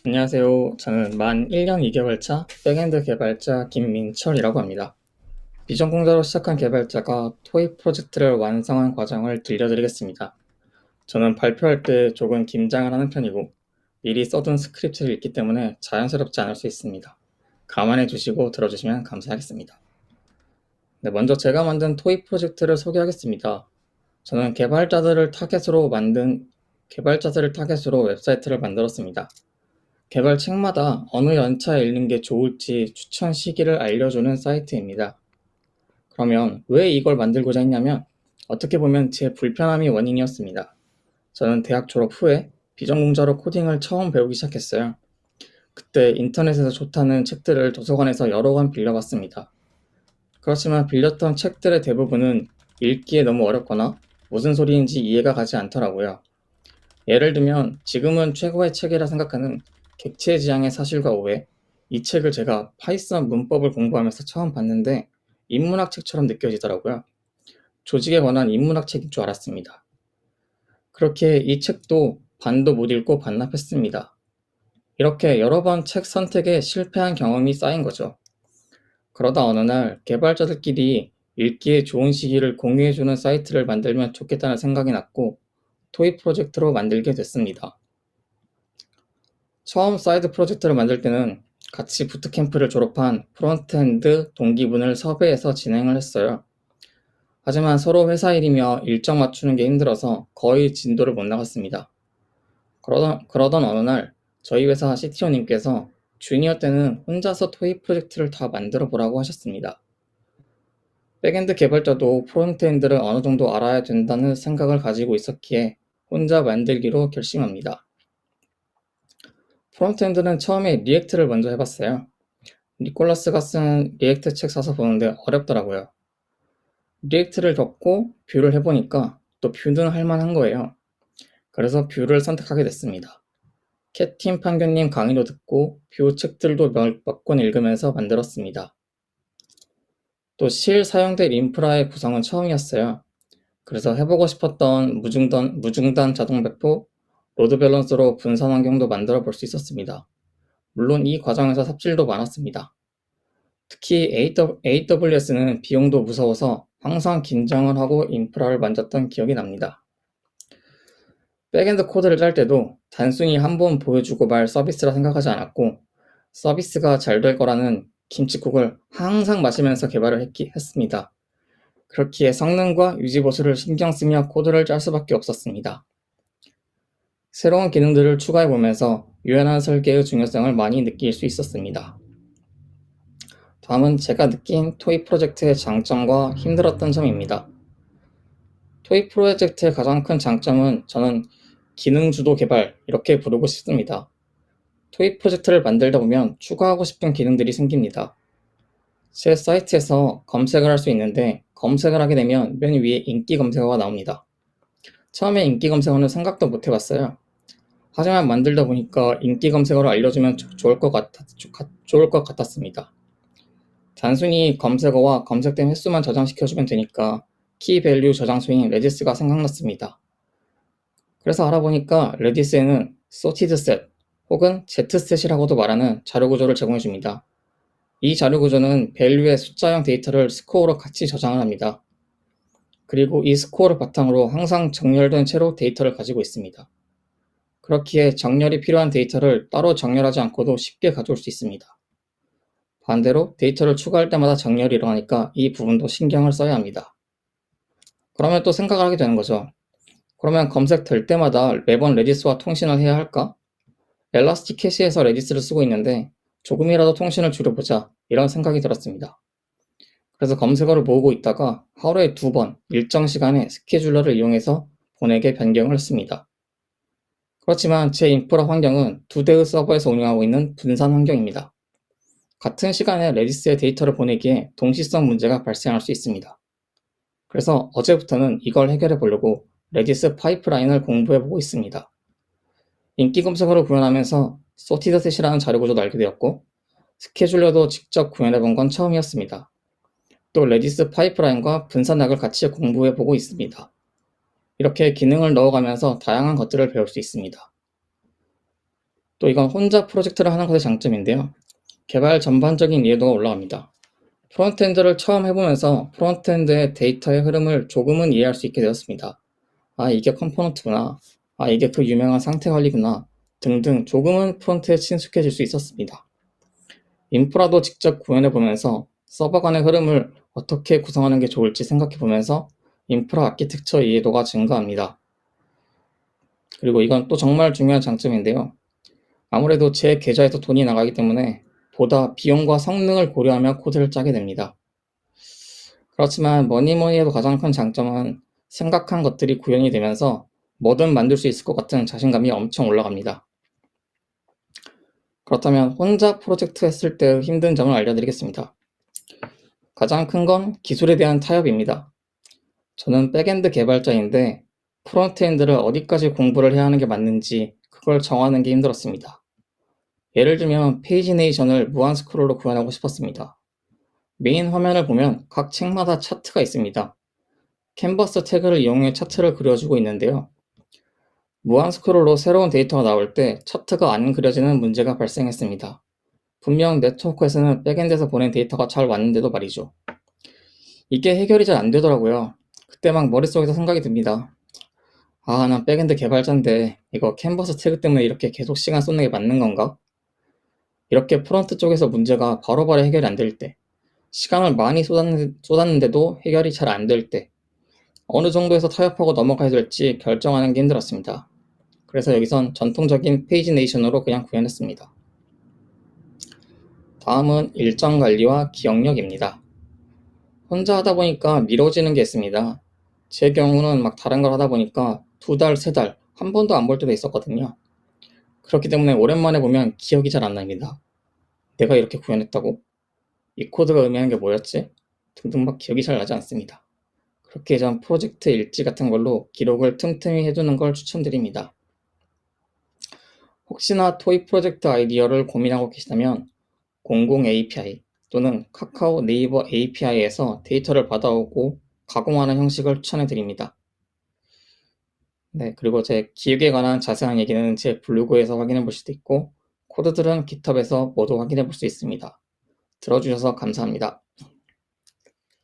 안녕하세요. 저는 만 1년 2개월차 백엔드 개발자 김민철이라고 합니다. 비전공자로 시작한 개발자가 토익 프로젝트를 완성한 과정을 들려드리겠습니다. 저는 발표할 때 조금 긴장을 하는 편이고 미리 써둔 스크립트를 읽기 때문에 자연스럽지 않을 수 있습니다. 감안해 주시고 들어주시면 감사하겠습니다. 네, 먼저 제가 만든 토익 프로젝트를 소개하겠습니다. 저는 개발자들을 타겟으로 웹사이트를 만들었습니다. 개발책마다 어느 연차에 읽는 게 좋을지 추천 시기를 알려주는 사이트입니다. 그러면 왜 이걸 만들고자 했냐면 어떻게 보면 제 불편함이 원인이었습니다. 저는 대학 졸업 후에 비전공자로 코딩을 처음 배우기 시작했어요. 그때 인터넷에서 좋다는 책들을 도서관에서 여러 권 빌려봤습니다. 그렇지만 빌렸던 책들의 대부분은 읽기에 너무 어렵거나 무슨 소리인지 이해가 가지 않더라고요. 예를 들면 지금은 최고의 책이라 생각하는 객체지향의 사실과 오해, 이 책을 제가 파이썬 문법을 공부하면서 처음 봤는데 인문학 책처럼 느껴지더라고요. 조직에 관한 인문학 책인 줄 알았습니다. 그렇게 이 책도 반도 못 읽고 반납했습니다. 이렇게 여러 번 책 선택에 실패한 경험이 쌓인 거죠. 그러다 어느 날 개발자들끼리 읽기에 좋은 시기를 공유해주는 사이트를 만들면 좋겠다는 생각이 났고 토이 프로젝트로 만들게 됐습니다. 처음 사이드 프로젝트를 만들 때는 같이 부트캠프를 졸업한 프론트엔드 동기분을 섭외해서 진행을 했어요. 하지만 서로 회사 일이며 일정 맞추는 게 힘들어서 거의 진도를 못 나갔습니다. 그러던 어느 날 저희 회사 CTO님께서 주니어 때는 혼자서 토이 프로젝트를 다 만들어 보라고 하셨습니다. 백엔드 개발자도 프론트엔드를 어느 정도 알아야 된다는 생각을 가지고 있었기에 혼자 만들기로 결심합니다. 프론트엔드는 처음에 리액트를 먼저 해봤어요. 니콜라스가 쓴 리액트 책 사서 보는데 어렵더라고요. 리액트를 겪고 뷰를 해보니까 또 뷰는 할만한 거예요. 그래서 뷰를 선택하게 됐습니다. 캣팀 판교님 강의도 듣고 뷰 책들도 몇 권 읽으면서 만들었습니다. 또 실 사용될 인프라의 구성은 처음이었어요. 그래서 해보고 싶었던 무중단 자동 배포, 로드 밸런스로 분산 환경도 만들어 볼 수 있었습니다. 물론 이 과정에서 삽질도 많았습니다. 특히 AWS는 비용도 무서워서 항상 긴장을 하고 인프라를 만졌던 기억이 납니다. 백엔드 코드를 짤 때도 단순히 한 번 보여주고 말 서비스라 생각하지 않았고 서비스가 잘 될 거라는 김칫국을 항상 마시면서 개발을 했습니다. 그렇기에 성능과 유지보수를 신경 쓰며 코드를 짤 수밖에 없었습니다. 새로운 기능들을 추가해보면서 유연한 설계의 중요성을 많이 느낄 수 있었습니다. 다음은 제가 느낀 토이 프로젝트의 장점과 힘들었던 점입니다. 토이 프로젝트의 가장 큰 장점은 저는 기능 주도 개발 이렇게 부르고 싶습니다. 토이 프로젝트를 만들다 보면 추가하고 싶은 기능들이 생깁니다. 제 사이트에서 검색을 할 수 있는데 검색을 하게 되면 맨 위에 인기 검색어가 나옵니다. 처음에 인기 검색어는 생각도 못 해봤어요. 하지만 만들다 보니까 인기 검색어를 알려주면 좋을 것 같았습니다. 단순히 검색어와 검색된 횟수만 저장시켜주면 되니까 키밸류 저장소인 레디스가 생각났습니다. 그래서 알아보니까 레디스에는 sorted set 혹은 zset이라고도 말하는 자료구조를 제공해줍니다. 이 자료구조는 밸류의 숫자형 데이터를 스코어로 같이 저장을 합니다. 그리고 이 스코어를 바탕으로 항상 정렬된 채로 데이터를 가지고 있습니다. 그렇기에 정렬이 필요한 데이터를 따로 정렬하지 않고도 쉽게 가져올 수 있습니다. 반대로 데이터를 추가할 때마다 정렬이 일어나니까 이 부분도 신경을 써야 합니다. 그러면 또 생각을 하게 되는 거죠. 그러면 검색될 때마다 매번 레디스와 통신을 해야 할까? 엘라스틱 캐시에서 레디스를 쓰고 있는데 조금이라도 통신을 줄여보자 이런 생각이 들었습니다. 그래서 검색어를 모으고 있다가 하루에 2번 일정 시간에 스케줄러를 이용해서 보내게 변경을 했습니다. 그렇지만 제 인프라 환경은 2대의 서버에서 운영하고 있는 분산 환경입니다. 같은 시간에 레디스에 데이터를 보내기에 동시성 문제가 발생할 수 있습니다. 그래서 어제부터는 이걸 해결해 보려고 레디스 파이프라인을 공부해 보고 있습니다. 인기 검색어를 구현하면서 sortedset이라는 자료 구조도 알게 되었고 스케줄러도 직접 구현해 본 건 처음이었습니다. 또 레디스 파이프라인과 분산학을 같이 공부해 보고 있습니다. 이렇게 기능을 넣어가면서 다양한 것들을 배울 수 있습니다. 또 이건 혼자 프로젝트를 하는 것의 장점인데요. 개발 전반적인 이해도가 올라갑니다. 프론트엔드를 처음 해보면서 프론트엔드의 데이터의 흐름을 조금은 이해할 수 있게 되었습니다. 아, 이게 컴포넌트구나. 아, 이게 그 유명한 상태 관리구나. 등등 조금은 프론트에 친숙해질 수 있었습니다. 인프라도 직접 구현해보면서 서버 간의 흐름을 어떻게 구성하는 게 좋을지 생각해보면서 인프라 아키텍처 이해도가 증가합니다. 그리고 이건 또 정말 중요한 장점인데요. 아무래도 제 계좌에서 돈이 나가기 때문에 보다 비용과 성능을 고려하며 코드를 짜게 됩니다. 그렇지만 뭐니 해도 가장 큰 장점은 생각한 것들이 구현이 되면서 뭐든 만들 수 있을 것 같은 자신감이 엄청 올라갑니다. 그렇다면 혼자 프로젝트 했을 때의 힘든 점을 알려드리겠습니다. 가장 큰 건 기술에 대한 타협입니다. 저는 백엔드 개발자인데 프론트엔드를 어디까지 공부를 해야 하는 게 맞는지 그걸 정하는 게 힘들었습니다. 예를 들면 페이지네이션을 무한 스크롤로 구현하고 싶었습니다. 메인 화면을 보면 각 책마다 차트가 있습니다. 캔버스 태그를 이용해 차트를 그려주고 있는데요. 무한 스크롤로 새로운 데이터가 나올 때 차트가 안 그려지는 문제가 발생했습니다. 분명 네트워크에서는 백엔드에서 보낸 데이터가 잘 왔는데도 말이죠. 이게 해결이 잘 안 되더라고요. 그때 막 머릿속에서 생각이 듭니다. 아, 난 백엔드 개발자인데 이거 캔버스 태그 때문에 이렇게 계속 시간 쏟는 게 맞는 건가? 이렇게 프론트 쪽에서 문제가 바로바로 해결이 안 될 때, 시간을 많이 쏟았는데도 해결이 잘 안 될 때, 어느 정도에서 타협하고 넘어가야 될지 결정하는 게 힘들었습니다. 그래서 여기선 전통적인 페이지네이션으로 그냥 구현했습니다. 다음은 일정 관리와 기억력입니다. 혼자 하다 보니까 미뤄지는 게 있습니다. 제 경우는 막 다른 걸 하다 보니까 2달, 3달, 한 번도 안 볼 때도 있었거든요. 그렇기 때문에 오랜만에 보면 기억이 잘 안 납니다. 내가 이렇게 구현했다고? 이 코드가 의미하는 게 뭐였지? 등등 막 기억이 잘 나지 않습니다. 그렇게 전 프로젝트 일지 같은 걸로 기록을 틈틈이 해두는 걸 추천드립니다. 혹시나 토이 프로젝트 아이디어를 고민하고 계시다면 공공 API 또는 카카오 네이버 API에서 데이터를 받아오고 가공하는 형식을 추천해 드립니다. 네, 그리고 제 기획에 관한 자세한 얘기는 제 블로그에서 확인해 볼 수도 있고 코드들은 GitHub에서 모두 확인해 볼 수 있습니다. 들어주셔서 감사합니다.